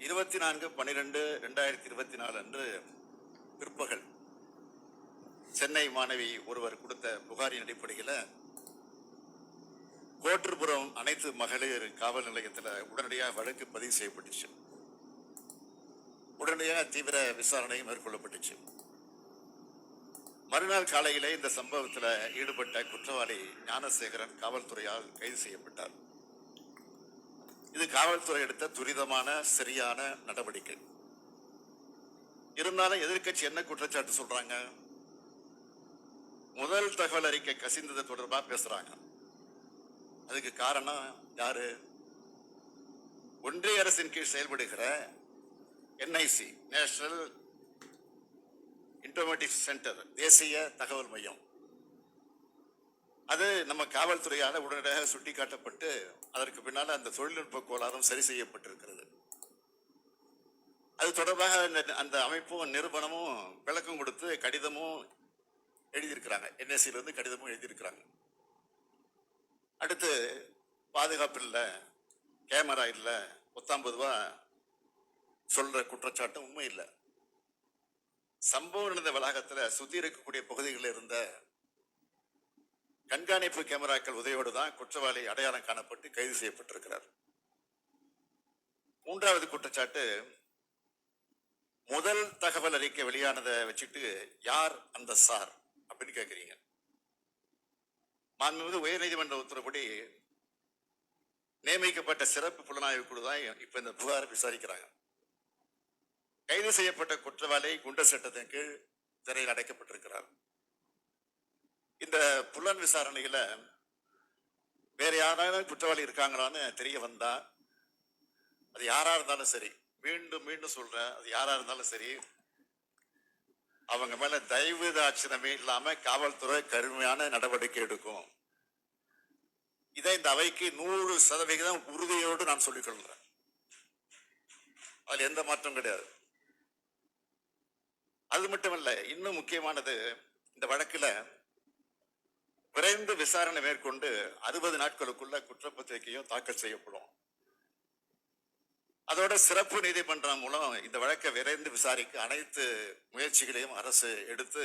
24/12/2024 அன்று பிற்பகல் சென்னை மாணவி ஒருவர் கொடுத்த புகாரின் அடிப்படையில் கோட்டுப்புறம் அனைத்து மகளிர் காவல் நிலையத்தில் உடனடியாக வழக்கு பதிவு செய்யப்பட்டுச்சு. உடனடியாக தீவிர விசாரணை மேற்கொள்ளப்பட்டுச்சு. மறுநாள் காலையிலே இந்த சம்பவத்தில் ஈடுபட்ட குற்றவாளி ஞானசேகரன் காவல்துறையால் கைது செய்யப்பட்டார். இது காவல்துறை எடுத்த துரிதமான சரியான நடவடிக்கை. இருந்தாலும் எதிர்க்கட்சி என்ன குற்றச்சாட்டு சொல்றாங்க? முதல் தகவல் அறிக்கை கசிந்தது தொடர்பா பேசுறாங்க. அதுக்கு காரணம் யாரு? ஒன்றிய அரசின் கீழ் செயல்படுகிற என்ஐசி, நேஷனல் இன்ஃபர்மேட்டிவ் சென்டர், தேசிய தகவல் மையம். அது நம்ம காவல்துறையால் உடனடியாக சுட்டிக்காட்டப்பட்டு அதற்கு பின்னால் அந்த தொழில்நுட்ப கோளாறும் சரி செய்யப்பட்டிருக்கிறது. அது தொடர்பாக அந்த அமைப்பும் நிறுவனமும் விளக்கம் கொடுத்து கடிதமும் எழுதியிருக்கிறாங்க. என்எஸ்சியிலிருந்து கடிதமும் எழுதியிருக்கிறாங்க. அடுத்து பாதுகாப்பு இல்லை, கேமரா இல்லை, 19 ரூபா சொல்ற குற்றச்சாட்டும் உண்மை இல்லை. சம்பவம் நடந்த வளாகத்தில் சுத்தி இருக்கக்கூடிய பகுதிகளில் இருந்த கண்காணிப்பு கேமராக்கள் உதவியோடு தான் குற்றவாளி அடையாளம் காணப்பட்டு கைது செய்யப்பட்டிருக்கிறார். மூன்றாவது குற்றச்சாட்டு, முதல் தகவல் அறிக்கை வெளியானதை வச்சுட்டு யார் அந்த சார் அப்படின்னு கேட்கிறீங்க. மாண்புமிகு உயர்நீதிமன்ற உத்தரவுப்படி நியமிக்கப்பட்ட சிறப்பு புலனாய்வு குழு தான் இப்ப இந்த புகாரை விசாரிக்கிறாங்க. கைது செய்யப்பட்ட குற்றவாளி குண்டர் சட்டத்தின் கீழ் சிறையில் அடைக்கப்பட்டிருக்கிறார். இந்த புலன் விசாரணையில வேற யாராவது குற்றவாளி இருக்காங்களான்னு தெரிய வந்தா, அது யாரா இருந்தாலும் சரி, மீண்டும் மீண்டும் சொல்றேன், அது யாரா இருந்தாலும் சரி, அவங்க மேல தயவு தாட்சணமே இல்லாம காவல்துறை கடுமையான நடவடிக்கை எடுக்கும். இதை இந்த அவைக்கு 100% உறுதியோடு நான் சொல்லிக் கொள்கிறேன். அதுல எந்த மாற்றம் கிடையாது. அது மட்டுமல்ல, இன்னும் முக்கியமானது, இந்த வழக்குல விரைந்து விசாரணை மேற்கொண்டு 60 நாட்களுக்குள்ள குற்றப்பத்திரிகையும் தாக்கல் செய்யப்படும். அதோட சிறப்பு நீதிமன்றம் மூலம் இந்த வழக்கை விரைந்து விசாரிக்க அனைத்து முயற்சிகளையும் அரசு எடுத்து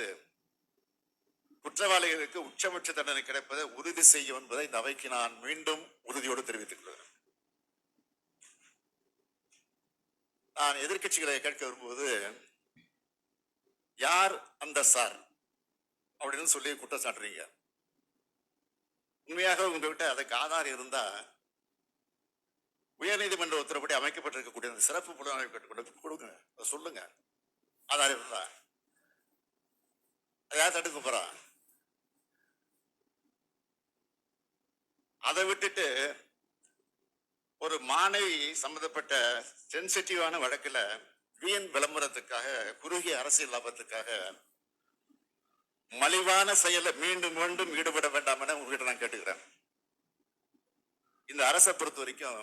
குற்றவாளிகளுக்கு உச்சபட்ச தண்டனை கிடைப்பதை உறுதி செய்யும் என்பதை இந்த அவைக்கு நான் மீண்டும் உறுதியோடு தெரிவித்துக் கொள்கிறேன். நான் எதிர்கட்சிகளை கேட்க வரும்போது, யார் அந்த சார் அப்படின்னு சொல்லி குற்றம் சாட்டுறீங்க. உண்மையாக உங்ககிட்ட அதுக்கு ஆதாரம் இருந்தா உயர்நீதிமன்ற உத்தரவுப்படி அமைக்கப்பட்டிருக்கக்கூடிய சிறப்பு புலனாய்வு கேட்டுக்கொண்டு கொடுங்க, சொல்லுங்க. ஆதாரம் இருந்தா யார் தடுக்க போறா? அதை விட்டுட்டு ஒரு மாணவி சம்பந்தப்பட்ட சென்சிட்டிவான வழக்குல வீண் விளம்பரத்துக்காக, குறுகிய அரசியல் லாபத்துக்காக மலிவான செயலை மீண்டும் மீண்டும் ஈடுபட வேண்டாம் என உங்ககிட்ட நான் கேட்டுக்கிறேன். இந்த அரசை பொறுத்த வரைக்கும்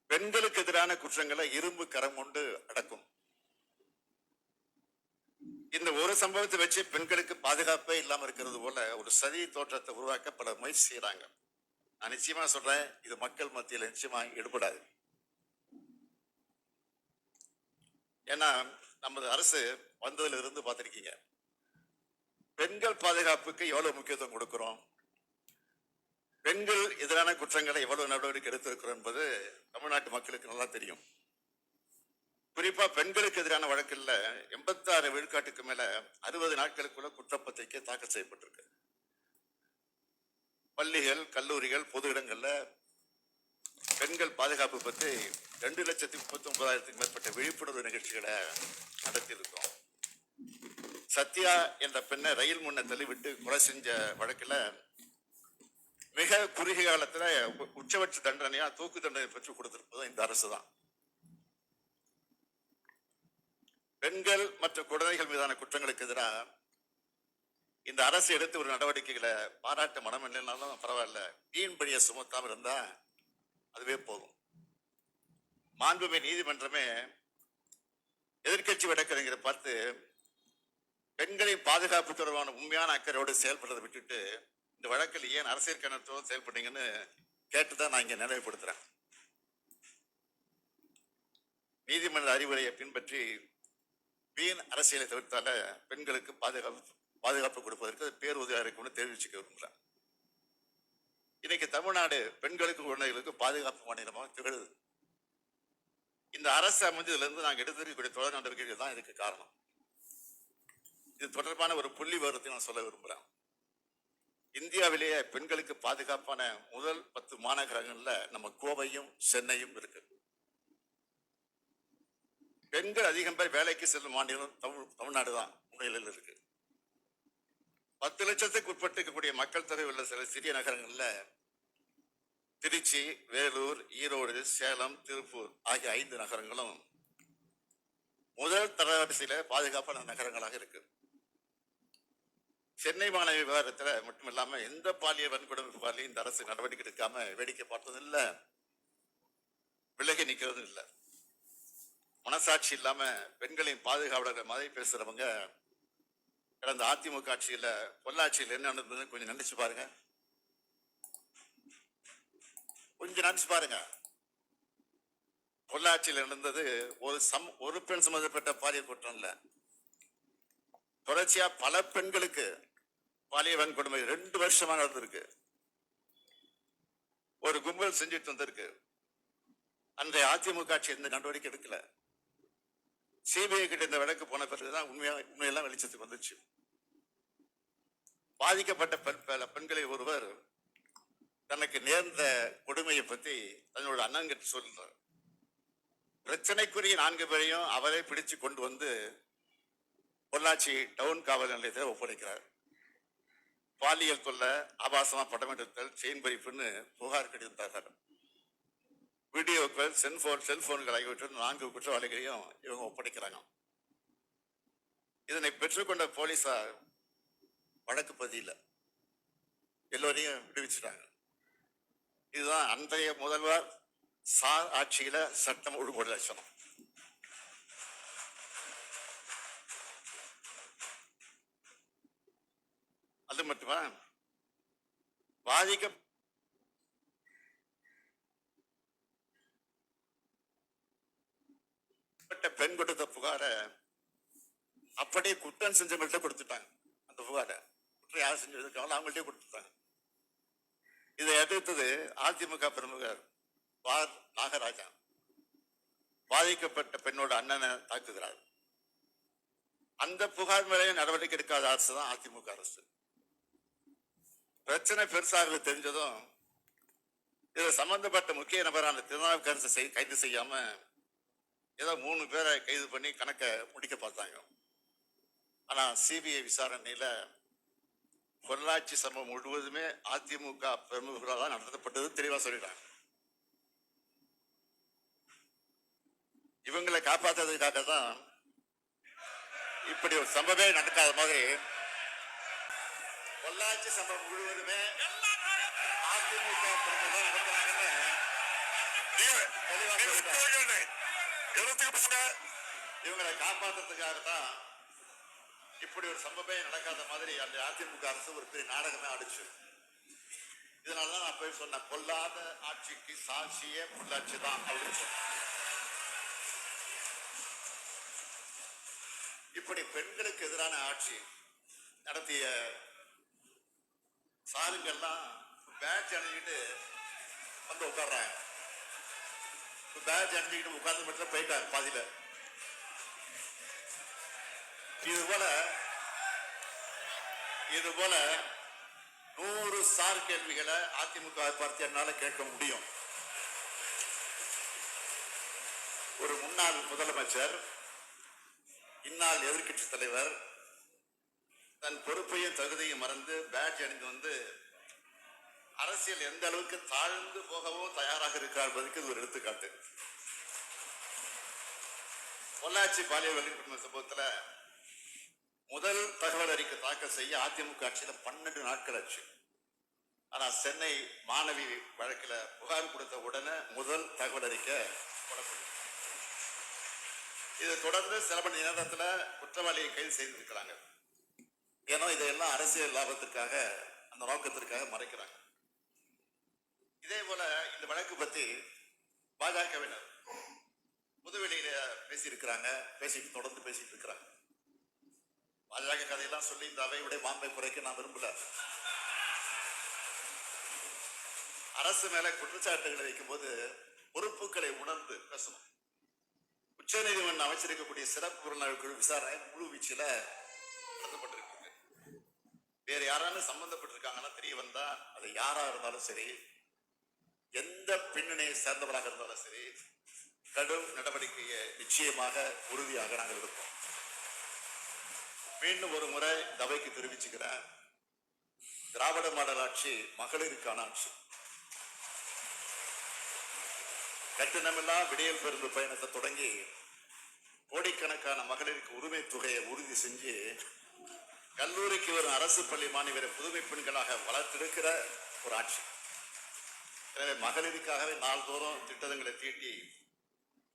பெண்களுக்கு எதிரான குற்றங்களை இரும்பு கரம் கொண்டு அடக்கும். இந்த ஒரு சம்பவத்தை வச்சு பெண்களுக்கு பாதுகாப்பே இல்லாம இருக்கிறது போல ஒரு சதி தோற்றத்தை உருவாக்க பல முயற்சி செய்யறாங்க. நான் நிச்சயமா சொல்றேன், இது மக்கள் மத்தியில் நிச்சயமா ஈடுபடாது. ஏன்னா நமது அரசு வந்ததுல இருந்து பார்த்திருக்கீங்க, பெண்கள் பாதுகாப்புக்கு எவ்வளவு முக்கியத்துவம் கொடுக்கிறோம், பெண்கள் எதிரான குற்றங்களை எவ்வளவு நடவடிக்கை எடுத்திருக்கிறோம் என்பது தமிழ்நாட்டு மக்களுக்கு நல்லா தெரியும். குறிப்பா பெண்களுக்கு எதிரான வழக்கில் 86 விழுக்காட்டுக்கு மேல 60 நாட்களுக்குள்ள குற்றப்பத்திரிகை தாக்கல் செய்யப்பட்டிருக்கு. பள்ளிகள், கல்லூரிகள், பொது இடங்கள்ல பெண்கள் பாதுகாப்பு பற்றி 2,39,000 மேற்பட்ட விழிப்புணர்வு நிகழ்ச்சிகளை நடத்தியிருக்கோம். சத்யா என்ற பெண்ணை ரயில் முன்ன தள்ளிவிட்டு கொலை செஞ்ச வழக்குல மிக குறுகிய காலத்துல உச்சபட்ச தண்டனையா தூக்கு தண்டனை பெற்று கொடுத்திருப்பதும் இந்த அரசு தான். பெண்கள் மற்றும் குழந்தைகள் மீதான குற்றங்களுக்கு எதிராக இந்த அரசு எடுத்து ஒரு நடவடிக்கைகளை பாராட்ட மனம் இல்லைனாலும் பரவாயில்ல, வீண்படியை சுமத்தாம இருந்தா அதுவே போதும். மாண்புமிகு நீதிமன்றமே எதிர்கட்சி வழக்கறிஞரை பார்த்து பெண்களின் பாதுகாப்பு தொடர்பான உண்மையான அக்கறையோடு செயல்படுறதை விட்டுட்டு இந்த வழக்கில் ஏன் அரசியல் கணத்தோடு செயல்பட்டீங்கன்னு கேட்டுதான் நான் இங்க நினைவுபடுத்துறேன். நீதிமன்ற அறிவுரையை பின்பற்றி வீண் அரசியலை தவிர்த்தால பெண்களுக்கு பாதுகாப்பு கொடுப்பதற்கு அது பேருதவியாக இருக்கும்னு தெரிவிச்சுக்க விரும்புகிறேன். இன்னைக்கு தமிழ்நாடு பெண்களுக்கு குழந்தைகளுக்கு பாதுகாப்பு மாநிலமாக திகழுது. இந்த அரசு அமைஞ்சதுல இருந்து நாங்கள் எடுத்திருக்கக்கூடிய தொடர் நடவடிக்கைகள் தான் இதுக்கு காரணம். இது தொடர்பான ஒரு புள்ளி விவரத்தை நான் சொல்ல விரும்புகிறேன். இந்தியாவிலேயே பெண்களுக்கு பாதுகாப்பான முதல் 10 மாநகரங்கள்ல நம்ம கோவையும் சென்னையும் இருக்கு. பெண்கள் அதிகம் பேர் வேலைக்கு செல்லும் மாநிலம் தமிழ்நாடு தான் முன்னிலையில் இருக்கு. 10 லட்சத்துக்கு உட்பட்டு இருக்கக்கூடிய மக்கள் தொகை உள்ள சில சிறிய நகரங்கள்ல திருச்சி, வேலூர், ஈரோடு, சேலம், திருப்பூர் ஆகிய 5 நகரங்களும் முதல் தரவரிசையில பாதுகாப்பான நகரங்களாக இருக்கு. சென்னை மாணவி விவகாரத்துல மட்டுமில்லாம எந்த பாலியல் வன்கொடுமை புகாரிலையும் இந்த அரசு நடவடிக்கை எடுக்காம வேடிக்கை பார்த்ததும் இல்லை, விலகி நிற்கிறதும் இல்லை. மனசாட்சி இல்லாம பெண்களின் பாதுகாவலர்கள் மாதிரி பேசுறவங்க கடந்த அதிமுக ஆட்சியில பொள்ளாச்சியில் என்ன நடந்ததுன்னு கொஞ்சம் நினைச்சு பாருங்க. பொள்ளாச்சியில் நடந்தது ஒரு பெண் சம்பந்தப்பட்ட பாலியல் குற்றம் இல்ல, தொடர்ச்சியா பல பெண்களுக்கு பாலியல் வன்கொடுமை 2 வருஷமா நடந்திருக்கு. ஒரு கும்பல் செஞ்சுட்டு வந்திருக்கு. அன்றைய அதிமுக ஆட்சி எந்த நடவடிக்கை எடுக்கல. சிபிஐ கிட்ட இந்த வழக்கு போன பிறகுதான் உண்மையெல்லாம் வெளிச்சத்துக்கு வந்துச்சு. பாதிக்கப்பட்ட பெண்களில் ஒருவர் தனக்கு நேர்ந்த கொடுமையை பத்தி தன்னோட அண்ணன் கிட்ட சொல்றார். பிரச்சனைக்குரிய 4 பேரையும் அவரே பிடிச்சு கொண்டு வந்து பொள்ளாச்சி டவுன் காவல் நிலையத்தில் ஒப்படைக்கிறார். பாலியல் தொல்லை, ஆபாசமா படம் எடுத்தல், செயின் பறிப்புன்னு புகார் கடிதத்தார்கள். வீடியோக்கள், செல்போன்கள் ஆகியவற்றில் 4 குற்றவாளிகளையும் இவங்க ஒப்படைக்கிறாங்க. இதனை பெற்றுக்கொண்ட போலீசார் வழக்கு பதியல, எல்லோரையும் விடுவிச்சுட்டாங்க. இதுதான் அன்றைய முதல்வர் சார் ஆட்சியில சட்டம் ஒழுங்கு லட்சணம். அது மட்டுமா, பாதிக்கப்பட்ட பெண் கொடுத்த புகாரை அப்படியே குற்றம் செஞ்சவங்கள்ட்ட கொடுத்துட்டாங்க. அந்த புகாரை குற்றம் யார் செஞ்சிருக்காங்களோ அவங்கள்ட்டே கொடுத்துட்டாங்க. இதை எதிர்த்தது அதிமுக பிரமுகர் வார் நாகராஜா. பாதிக்கப்பட்ட பெண்ணோட அண்ணனை தாக்குகிறார். அந்த புகார் மேலே நடவடிக்கை எடுக்காத அரசு தான் அதிமுக அரசு. பிரச்சனை பெருசாக தெரிஞ்சதும் இதில் சம்பந்தப்பட்ட முக்கிய நபரான திருநாவுக்கரசை கைது செய்யாம ஏதோ 3 பேரை கைது பண்ணி கணக்கை முடிக்க பார்த்தாங்க. ஆனா சிபிஐ விசாரணையில பொள்ளாச்சி சம்பவம் முழுவதுமே அதிமுக பிரமுகர்களால் தான் நடத்தப்பட்டது தெளிவா சொல்லிட்டாங்க. இவங்களை காப்பாற்றுறதுக்காக தான் இப்படி ஒரு சம்பவமே நடக்காத மாதிரி பொள்ளாச்சி சம்பவம் முழுவதுமே அதிமுக பிரமுகர்கள் நடத்துறாங்கன்னு இவங்களை காப்பாற்றுறதுக்காக தான் இப்படி ஒரு சம்பவமே நடக்காத மாதிரி அந்த அதிமுக அரசு ஒரு பெரிய நாடகமே ஆடிச்சு. இதனாலதான் நான் போய் சொன்னேன், பொல்லாத ஆட்சிக்கு சாட்சியே பொள்ளாச்சி தான் அப்படின்னு சொன்னேன். இப்படி பெண்களுக்கு எதிரான ஆட்சி நடத்திய சாருங்கெல்லாம் பேட்ச் அணிஞ்சிட்டு வந்து உட்கார்றாங்க. பேட்ச் அணிஞ்சிக்கிட்டு உட்கார்ந்து மட்டும் போயிட்டாங்க பாதியில. இது போல 100 சார் கேள்விகளை அதிமுக பார்த்து என்னால கேட்க முடியும். ஒரு முன்னாள் முதலமைச்சர், இந்நாள் எதிர்கட்சி தலைவர் தன் பொறுப்பையும் தகுதியும் மறந்து பேட்ஜ் அணிந்து வந்து அரசியல் எந்த அளவுக்கு தாழ்ந்து போகவோ தயாராக இருக்கிறார் என்பதற்கு இது ஒரு எடுத்துக்காட்டு. பொள்ளாச்சி பாலியல் வன்கொடுமை சம்பவத்துல முதல் தகவல் அறிக்கை தாக்கல் செய்ய அதிமுக ஆட்சியில 12 நாட்கள் ஆச்சு. ஆனா சென்னை மாணவி வழக்கில் புகார் கொடுத்த உடனே முதல் தகவல் அறிக்கை போடப்படும். இதை தொடர்ந்து சில மணி நேரத்துல குற்றவாளியை கைது செய்திருக்கிறாங்க. ஏன்னா இதையெல்லாம் அரசியல் லாபத்திற்காக, அந்த நோக்கத்திற்காக மறைக்கிறாங்க. இதே போல இந்த வழக்கு பத்தி பாஜகவினர் புதுவெளியில பேசியிருக்கிறாங்க, பேசிட்டு தொடர்ந்து பேசிட்டு இருக்கிறாங்க. பாஜக கதையெல்லாம் சொல்லி இந்த அவையுடைய மாண்பை குறைக்க நான் விரும்பல. அரசு மேல குற்றச்சாட்டுகளை வைக்கும் போது பொறுப்புகளை உணர்ந்து பேசணும். உச்ச நீதிமன்றம் அமைச்சிருக்கக்கூடிய சிறப்பு புலனாய்வு குழு விசாரணை முழு வீச்சில நடத்தப்பட்டிருக்கு. வேற யாராலும் சம்பந்தப்பட்டிருக்காங்கன்னா தெரிய வந்தா அது யாரா இருந்தாலும் சரி, எந்த பின்னணியை சேர்ந்தவராக இருந்தாலும் சரி, கடும் நடவடிக்கையை நிச்சயமாக உறுதியாக நாங்கள் எடுப்போம். மீண்டும் ஒரு முறை இந்த அவைக்கு தெரிவிச்சுக்கிறேன், திராவிட மாடல் ஆட்சி மகளிருக்கான ஆட்சி. கட்டணமில்லா விடியல் பெருந்து பயணத்தை தொடங்கி கோடிக்கணக்கான மகளிருக்கு உரிமை தொகையை உறுதி செஞ்சு கல்லூரிக்கு வரும் அரசு பள்ளி மாணவரை புதுமை பெண்களாக வளர்த்தெடுக்கிற ஒரு ஆட்சி. எனவே மகளிருக்காகவே நாள்தோறும் திட்டங்களை தீட்டி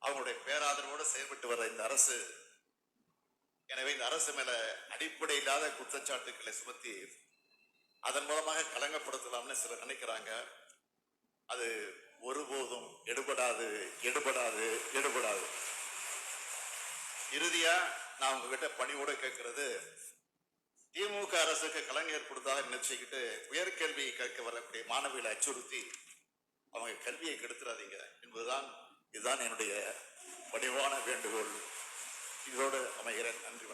அவங்களுடைய பேராதரவோடு செயல்பட்டு வர இந்த அரசு, எனவே இந்த அரசு மேல அடிப்படை இல்லாத குற்றச்சாட்டுக்களை சுமத்தி அதன் மூலமாக களங்கப்படுத்தலாம்னு சிலர் நினைக்கிறாங்க. அது ஒருபோதும் எடுபடாது, எடுபடாது, எடுபடாது. இறுதியா நான் உங்ககிட்ட பணியோட கேட்கிறது, திமுக அரசுக்கு கலங்க ஏற்படுத்தாத நினைச்சுக்கிட்டு உயர்கல்வியை கேட்க வரக்கூடிய மாணவிகளை அச்சுறுத்தி அவங்க கல்வியை கெடுத்துறாதீங்க என்பதுதான், இதுதான் என்னுடைய பணிவான வேண்டுகோள். இதோடு அமைகிறேன். நன்றி.